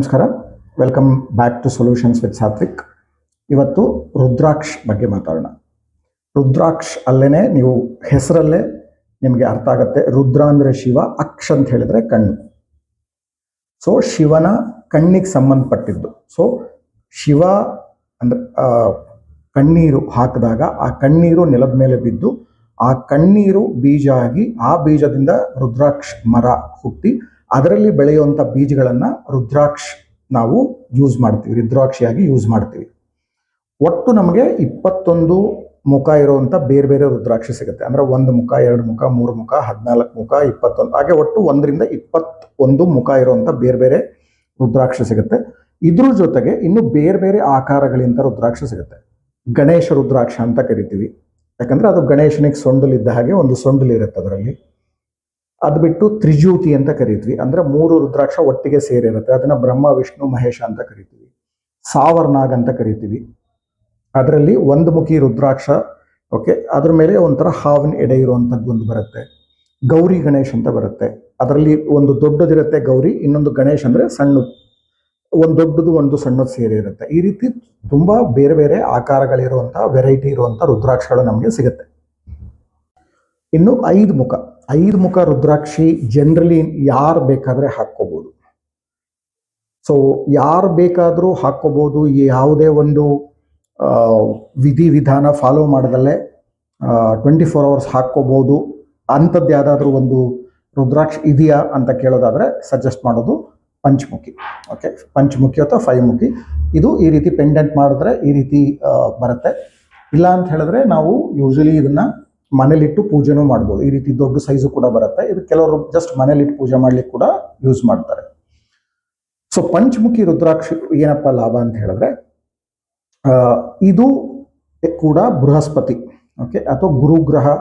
ನಮಸ್ಕಾರ, welcome back to solutions with Satvik. ಇವತ್ತು ರುದ್ರಾಕ್ಷ್ ಬಗ್ಗೆ ಮಾತಾಡೋಣ. ರುದ್ರಾಕ್ಷ್ ಅಲ್ಲೇನೆ ನೀವು ಹೆಸರಲ್ಲೇ ನಿಮಗೆ ಅರ್ಥ ಆಗುತ್ತೆ. ರುದ್ರ ಅಂದರೆ ಶಿವ, ಅಕ್ಷ್ ಅಂತ ಹೇಳಿದ್ರೆ ಕಣ್ಣು. ಸೊ ಶಿವನ ಕಣ್ಣಿಗೆ ಸಂಬಂಧಪಟ್ಟಿದ್ದು. ಸೊ ಶಿವ ಅಂದ್ರೆ ಕಣ್ಣೀರು ಹಾಕಿದಾಗ ಆ ಕಣ್ಣೀರು ನೆಲದ ಮೇಲೆ ಬಿದ್ದು ಆ ಕಣ್ಣೀರು ಬೀಜ ಆಗಿ ಆ ಬೀಜದಿಂದ ರುದ್ರಾಕ್ಷ್ ಮರ ಹುಟ್ಟಿ ಅದರಲ್ಲಿ ಬೆಳೆಯುವಂಥ ಬೀಜಗಳನ್ನು ರುದ್ರಾಕ್ಷ್ ನಾವು ಯೂಸ್ ಮಾಡ್ತೀವಿ, ರುದ್ರಾಕ್ಷಿಯಾಗಿ ಯೂಸ್ ಮಾಡ್ತೀವಿ. ಒಟ್ಟು ನಮಗೆ 21 ಮುಖ ಇರುವಂಥ ಬೇರೆ ಬೇರೆ ರುದ್ರಾಕ್ಷಿ ಸಿಗುತ್ತೆ. ಅಂದರೆ 1 ಮುಖ, 2 ಮುಖ, 3 ಮುಖ, 14 ಮುಖ, 21, ಹಾಗೆ ಒಟ್ಟು 1ರಿಂದ 21 ಮುಖ ಇರುವಂಥ ಬೇರೆ ಬೇರೆ ರುದ್ರಾಕ್ಷಿ ಸಿಗುತ್ತೆ. ಇದ್ರ ಜೊತೆಗೆ ಇನ್ನು ಬೇರೆ ಬೇರೆ ಆಕಾರಗಳಿಂದ ರುದ್ರಾಕ್ಷಿ ಸಿಗುತ್ತೆ. ಗಣೇಶ ರುದ್ರಾಕ್ಷ ಅಂತ ಕರಿತೀವಿ, ಯಾಕಂದ್ರೆ ಅದು ಗಣೇಶನಿಗೆ ಸೊಂಡಲಿದ್ದ ಹಾಗೆ ಒಂದು ಸೊಂಡಲಿರುತ್ತೆ ಅದರಲ್ಲಿ. ಅದು ಬಿಟ್ಟು ತ್ರಿಜ್ಯೋತಿ ಅಂತ ಕರಿತೀವಿ, ಅಂದ್ರೆ 3 ರುದ್ರಾಕ್ಷ ಒಟ್ಟಿಗೆ ಸೇರಿರುತ್ತೆ. ಅದನ್ನ ಬ್ರಹ್ಮ, ವಿಷ್ಣು, ಮಹೇಶ ಅಂತ ಕರಿತೀವಿ. ಸಾವರ್ನಾಗ್ ಅಂತ ಕರಿತೀವಿ. ಅದರಲ್ಲಿ 1 ಮುಖಿ ರುದ್ರಾಕ್ಷ, ಓಕೆ, ಅದ್ರ ಮೇಲೆ ಒಂಥರ ಹಾವಿನ ಎಡೆ ಇರುವಂಥದ್ದು ಒಂದು ಬರುತ್ತೆ. ಗೌರಿ ಗಣೇಶ್ ಅಂತ ಬರುತ್ತೆ. ಅದರಲ್ಲಿ ಒಂದು ದೊಡ್ಡದಿರುತ್ತೆ ಗೌರಿ, ಇನ್ನೊಂದು ಗಣೇಶ್ ಅಂದ್ರೆ ಸಣ್ಣ, ಒಂದು ದೊಡ್ಡದು ಒಂದು ಸಣ್ಣದು ಸೇರಿ ಇರುತ್ತೆ. ಈ ರೀತಿ ತುಂಬಾ ಬೇರೆ ಬೇರೆ ಆಕಾರಗಳಿರುವಂತಹ ವೆರೈಟಿ ಇರುವಂತಹ ರುದ್ರಾಕ್ಷಗಳು ನಮಗೆ ಸಿಗುತ್ತೆ. ಇನ್ನು 5 ಮುಖ ರುದ್ರಾಕ್ಷಿ ಜನರಲಿ ಯಾರು ಬೇಕಾದ್ರೆ ಹಾಕ್ಕೋಬಹುದು. ಸೊ ಯಾರು ಬೇಕಾದರೂ ಹಾಕ್ಕೋಬಹುದು. ಯಾವುದೇ ಒಂದು ವಿಧಿ ವಿಧಾನ ಫಾಲೋ ಮಾಡದಲ್ಲೇ 24 hours ಹಾಕ್ಕೋಬಹುದು. ಅಂಥದ್ದು ಯಾವುದಾದ್ರೂ ಒಂದು ರುದ್ರಾಕ್ಷಿ ಇದೆಯಾ ಅಂತ ಕೇಳೋದಾದ್ರೆ ಸಜೆಸ್ಟ್ ಮಾಡೋದು ಪಂಚಮುಖಿ. ಓಕೆ, ಪಂಚಮುಖಿ ಅಥವಾ 5 ಮುಖಿ. ಇದು ಈ ರೀತಿ ಪೆಂಡೆಂಟ್ ಮಾಡಿದ್ರೆ ಈ ರೀತಿ ಬರುತ್ತೆ. ಇಲ್ಲ ಅಂತ ಹೇಳಿದ್ರೆ ನಾವು ಯೂಶಲಿ ಇದನ್ನ ಮನೇಲಿಟ್ಟು ಪೂಜೆನೂ ಮಾಡ್ಬೋದು. ಈ ರೀತಿ ದೊಡ್ಡ ಸೈಜು ಕೂಡ ಬರುತ್ತೆ. ಇದು ಕೆಲವರು ಜಸ್ಟ್ ಮನೇಲಿಟ್ಟು ಪೂಜೆ ಮಾಡ್ಲಿಕ್ಕೆ ಕೂಡ ಯೂಸ್ ಮಾಡ್ತಾರೆ. ಸೊ ಪಂಚಮುಖಿ ರುದ್ರಾಕ್ಷಿ ಏನಪ್ಪ ಲಾಭ ಅಂತ ಹೇಳಿದ್ರೆ, ಇದು ಕೂಡ ಬೃಹಸ್ಪತಿ, ಓಕೆ, ಅಥವಾ ಗುರುಗ್ರಹ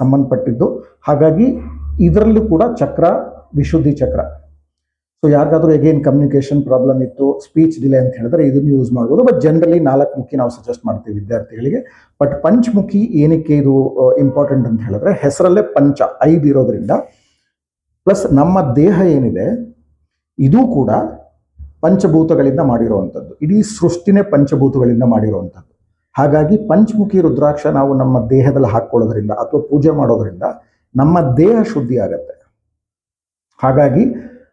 ಸಂಬಂಧಪಟ್ಟಿದ್ದು. ಹಾಗಾಗಿ ಇದರಲ್ಲೂ ಕೂಡ ಚಕ್ರ ವಿಶುದ್ಧಿ ಚಕ್ರ. ಸೊ ಯಾರಿಗಾದ್ರೂ ಎಗೇನ್ ಕಮ್ಯುನಿಕೇಶನ್ ಪ್ರಾಬ್ಲಮ್ ಇತ್ತು, ಸ್ಪೀಚ್ ಡಿಲೇ ಅಂತ ಹೇಳಿದ್ರೆ ಇದನ್ನು ಯೂಸ್ ಮಾಡ್ಬೋದು. ಬಟ್ ಜನರಲಿ 4 ಮುಖಿ ನಾವು ಸಜೆಸ್ಟ್ ಮಾಡ್ತೀವಿ ವಿದ್ಯಾರ್ಥಿಗಳಿಗೆ. ಬಟ್ ಪಂಚಮುಖಿ ಏನಕ್ಕೆ ಇದು ಇಂಪಾರ್ಟೆಂಟ್ ಅಂತ ಹೇಳಿದ್ರೆ, ಹೆಸರಲ್ಲೇ ಪಂಚ 5 ಇರೋದ್ರಿಂದ, ಪ್ಲಸ್ ನಮ್ಮ ದೇಹ ಏನಿದೆ ಇದು ಕೂಡ ಪಂಚಭೂತಗಳಿಂದ ಮಾಡಿರುವಂಥದ್ದು. ಇಡೀ ಸೃಷ್ಟಿನೇ ಪಂಚಭೂತಗಳಿಂದ ಮಾಡಿರುವಂಥದ್ದು. ಹಾಗಾಗಿ ಪಂಚಮುಖಿ ರುದ್ರಾಕ್ಷ ನಾವು ನಮ್ಮ ದೇಹದಲ್ಲಿ ಹಾಕ್ಕೊಳ್ಳೋದ್ರಿಂದ ಅಥವಾ ಪೂಜೆ ಮಾಡೋದ್ರಿಂದ ನಮ್ಮ ದೇಹ ಶುದ್ಧಿ ಆಗತ್ತೆ. ಹಾಗಾಗಿ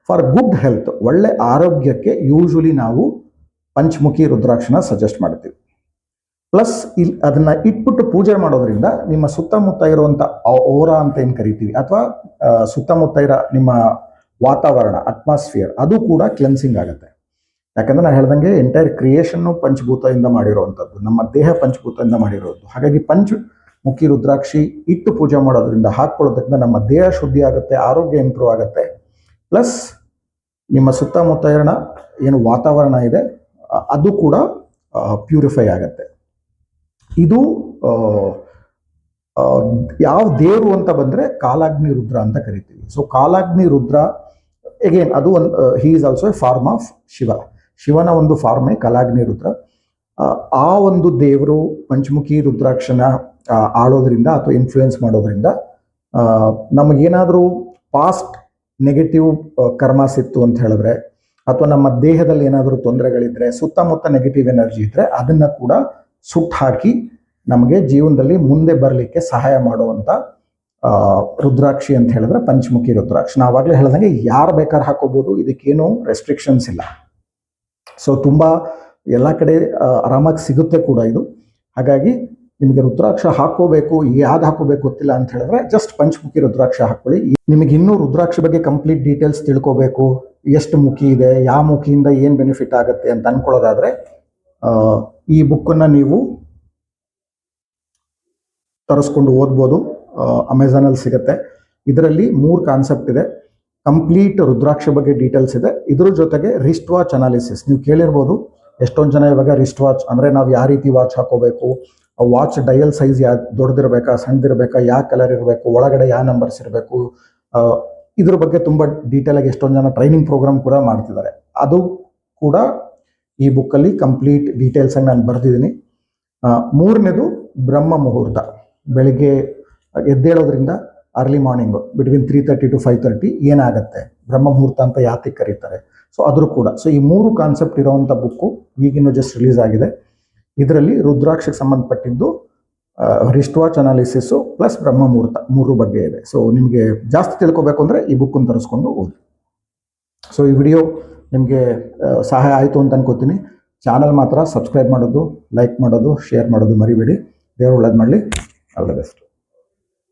ಫಾರ್ ಗುಡ್ ಹೆಲ್ತ್, ಒಳ್ಳೆ ಆರೋಗ್ಯಕ್ಕೆ ಯೂಶಲಿ ನಾವು ಪಂಚಮುಖಿ ರುದ್ರಾಕ್ಷನ ಸಜೆಸ್ಟ್ ಮಾಡ್ತೀವಿ. ಪ್ಲಸ್ ಅದನ್ನ ಇಟ್ಬಿಟ್ಟು ಪೂಜೆ ಮಾಡೋದ್ರಿಂದ ನಿಮ್ಮ ಸುತ್ತಮುತ್ತ ಇರುವಂಥ ಓರಾ ಅಂತ ಏನು ಕರಿತೀವಿ, ಅಥವಾ ಸುತ್ತಮುತ್ತ ಇರೋ ನಿಮ್ಮ ವಾತಾವರಣ, ಅಟ್ಮಾಸ್ಫಿಯರ್, ಅದು ಕೂಡ ಕ್ಲೆನ್ಸಿಂಗ್ ಆಗುತ್ತೆ. ಯಾಕಂದ್ರೆ ನಾನು ಹೇಳ್ದಂಗೆ ಎಂಟೈರ್ ಕ್ರಿಯೇಷನ್ನು ಪಂಚಭೂತದಿಂದ ಮಾಡಿರುವಂಥದ್ದು, ನಮ್ಮ ದೇಹ ಪಂಚಭೂತದಿಂದ ಮಾಡಿರೋದು. ಹಾಗಾಗಿ ಪಂಚಮುಖಿ ರುದ್ರಾಕ್ಷಿ ಇಟ್ಟು ಪೂಜೆ ಮಾಡೋದ್ರಿಂದ, ಹಾಕ್ಕೊಳ್ಳೋದ್ರಿಂದ ನಮ್ಮ ದೇಹ ಶುದ್ಧಿ ಆಗುತ್ತೆ, ಆರೋಗ್ಯ ಇಂಪ್ರೂವ್ ಆಗುತ್ತೆ. ಪ್ಲಸ್ ನಿಮ್ಮ ಸುತ್ತಮುತ್ತ ಏನು ವಾತಾವರಣ ಇದೆ ಅದು ಕೂಡ ಪ್ಯೂರಿಫೈ ಆಗುತ್ತೆ. ಇದು ಯಾವ ದೇವರು ಅಂತ ಬಂದ್ರೆ ಕಾಲಾಗ್ನಿ ರುದ್ರ ಅಂತ ಕರಿತೀವಿ. ಸೊ ಕಾಲಾಗ್ನಿ ರುದ್ರ ಎಗೇನ್ ಅದು ಒಂದು he is also a form of Shiva. ಶಿವನ ಒಂದು ಫಾರ್ಮೇ ಕಾಲಾಗ್ನಿ ರುದ್ರ. ಆ ಒಂದು ದೇವರು ಪಂಚಮುಖಿ ರುದ್ರಾಕ್ಷನ ಆಳೋದ್ರಿಂದ ಅಥವಾ ಇನ್ಫ್ಲೂಯೆನ್ಸ್ ಮಾಡೋದ್ರಿಂದ ನಮಗೇನಾದರೂ ಪಾಸ್ಟ್ ನೆಗೆಟಿವ್ ಕರ್ಮಾಸ್ ಇತ್ತು ಅಂತ ಹೇಳಿದ್ರೆ, ಅಥವಾ ನಮ್ಮ ದೇಹದಲ್ಲಿ ಏನಾದರೂ ತೊಂದರೆಗಳಿದ್ರೆ, ಸುತ್ತಮುತ್ತ ನೆಗೆಟಿವ್ ಎನರ್ಜಿ ಇದ್ರೆ ಅದನ್ನ ಕೂಡ ಸುಟ್ಟು ಹಾಕಿ ನಮಗೆ ಜೀವನದಲ್ಲಿ ಮುಂದೆ ಬರಲಿಕ್ಕೆ ಸಹಾಯ ಮಾಡುವಂತ ರುದ್ರಾಕ್ಷಿ ಅಂತ ಹೇಳಿದ್ರೆ ಪಂಚಮುಖಿ ರುದ್ರಾಕ್ಷಿ. ನಾವಾಗಲೇ ಹೇಳ್ದಂಗೆ ಯಾರು ಬೇಕಾದ್ರೆ ಹಾಕೋಬಹುದು, ಇದಕ್ಕೇನು ರೆಸ್ಟ್ರಿಕ್ಷನ್ಸ್ ಇಲ್ಲ. ಸೊ ತುಂಬಾ ಎಲ್ಲ ಕಡೆ ಆರಾಮಾಗಿ ಸಿಗುತ್ತೆ ಕೂಡ ಇದು. ಹಾಗಾಗಿ ನಿಮಗೆ ರುದ್ರಾಕ್ಷ ಹಾಕೋಬೇಕು, ಯಾವ್ದು ಹಾಕೋಬೇಕು ಗೊತ್ತಿಲ್ಲ ಅಂತ ಹೇಳಿದ್ರೆ ಜಸ್ಟ್ ಪಂಚಮುಖಿ ರುದ್ರಾಕ್ಷ ಹಾಕೊಳ್ಳಿ. ನಿಮಗೆ ಇನ್ನೂ ರುದ್ರಾಕ್ಷ ಬಗ್ಗೆ ಕಂಪ್ಲೀಟ್ ಡೀಟೇಲ್ಸ್ ತಿಳ್ಕೋಬೇಕು, ಎಷ್ಟು ಮುಖಿ ಇದೆ, ಯಾವ ಮುಖಿಯಿಂದ ಏನು ಬೆನಿಫಿಟ್ ಆಗುತ್ತೆ ಅಂತ ಅನ್ಕೊಳ್ಳೋದಾದ್ರೆ ಈ ಬುಕ್ಕನ್ನು ನೀವು ತರಿಸ್ಕೊಂಡು ಓದ್ಬೋದು. ಅಮೆಝಾನಲ್ಲಿ ಸಿಗುತ್ತೆ. ಇದರಲ್ಲಿ 3 ಕಾನ್ಸೆಪ್ಟ್ ಇದೆ. ಕಂಪ್ಲೀಟ್ ರುದ್ರಾಕ್ಷ ಬಗ್ಗೆ ಡೀಟೇಲ್ಸ್ ಇದೆ. ಇದ್ರ ಜೊತೆಗೆ ರಿಸ್ಟ್ ವಾಚ್ ಅನಾಲಿಸಿಸ್. ನೀವು ಕೇಳಿರ್ಬೋದು, ಎಷ್ಟೊಂದು ಜನ ಇವಾಗ ರಿಸ್ಟ್ ವಾಚ್ ಅಂದರೆ ನಾವು ಯಾವ ರೀತಿ ವಾಚ್ ಹಾಕೋಬೇಕು, ವಾಚ್ ಡಯಲ್ ಸೈಜ್ ದೊಡ್ಡದಿರಬೇಕಾ, ಸಣ್ಣದಿರಬೇಕಾ, ಯಾವ ಕಲರ್ ಇರಬೇಕು, ಒಳಗಡೆ ಯಾವ ನಂಬರ್ಸ್ ಇರಬೇಕು, ಇದ್ರ ಬಗ್ಗೆ ತುಂಬ ಡೀಟೇಲ್ ಆಗಿ ಎಷ್ಟೊಂದು ಜನ ಟ್ರೈನಿಂಗ್ ಪ್ರೋಗ್ರಾಮ್ ಕೂಡ ಮಾಡ್ತಿದ್ದಾರೆ. ಅದು ಕೂಡ ಈ ಬುಕ್ಕಲ್ಲಿ ಕಂಪ್ಲೀಟ್ ಡೀಟೇಲ್ಸ್ ಆಗಿ ನಾನು ಬರೆದಿದ್ದೀನಿ. 3ನೇದು ಬ್ರಹ್ಮ ಮುಹೂರ್ತ. ಬೆಳಿಗ್ಗೆ ಎದ್ದೇಳೋದ್ರಿಂದ ಅರ್ಲಿ ಮಾರ್ನಿಂಗ್ ಬಿಟ್ವೀನ್ 3:30 to 5:30 ಏನಾಗುತ್ತೆ, ಬ್ರಹ್ಮ ಮುಹೂರ್ತ ಅಂತ ಯಾತಕ್ಕೆ ಕರೀತಾರೆ. ಸೊ ಅದ್ರ ಕೂಡ. ಸೊ ಈ 3 ಕಾನ್ಸೆಪ್ಟ್ ಇರೋವಂಥ ಬುಕ್ಕು ಈಗಿನ್ನೂ ಜಸ್ಟ್ ರಿಲೀಸ್ ಆಗಿದೆ. ಇದರಲ್ಲಿ ರುದ್ರಾಕ್ಷಕ್ಕೆ ಸಂಬಂಧಪಟ್ಟಿದ್ದು ರಿಸ್ಟ್ ವಾಚ್ ಅನಾಲಿಸಿಸು ಪ್ಲಸ್ ಬ್ರಹ್ಮ ಮುಹೂರ್ತ 3 ಬಗ್ಗೆ ಇದೆ. ಸೊ ನಿಮಗೆ ಜಾಸ್ತಿ ತಿಳ್ಕೊಬೇಕು ಅಂದರೆ ಈ ಬುಕ್ಕನ್ನು ತರಿಸ್ಕೊಂಡು ಓದಿ. ಸೊ ಈ ವಿಡಿಯೋ ನಿಮಗೆ ಸಹಾಯ ಆಯಿತು ಅಂತ ಅನ್ಕೋತೀನಿ. ಚಾನಲ್ ಮಾತ್ರ ಸಬ್ಸ್ಕ್ರೈಬ್ ಮಾಡೋದು, ಲೈಕ್ ಮಾಡೋದು, ಶೇರ್ ಮಾಡೋದು ಮರಿಬೇಡಿ. ದೇವರು ಒಳ್ಳೇದು ಮಾಡಲಿ. All the best.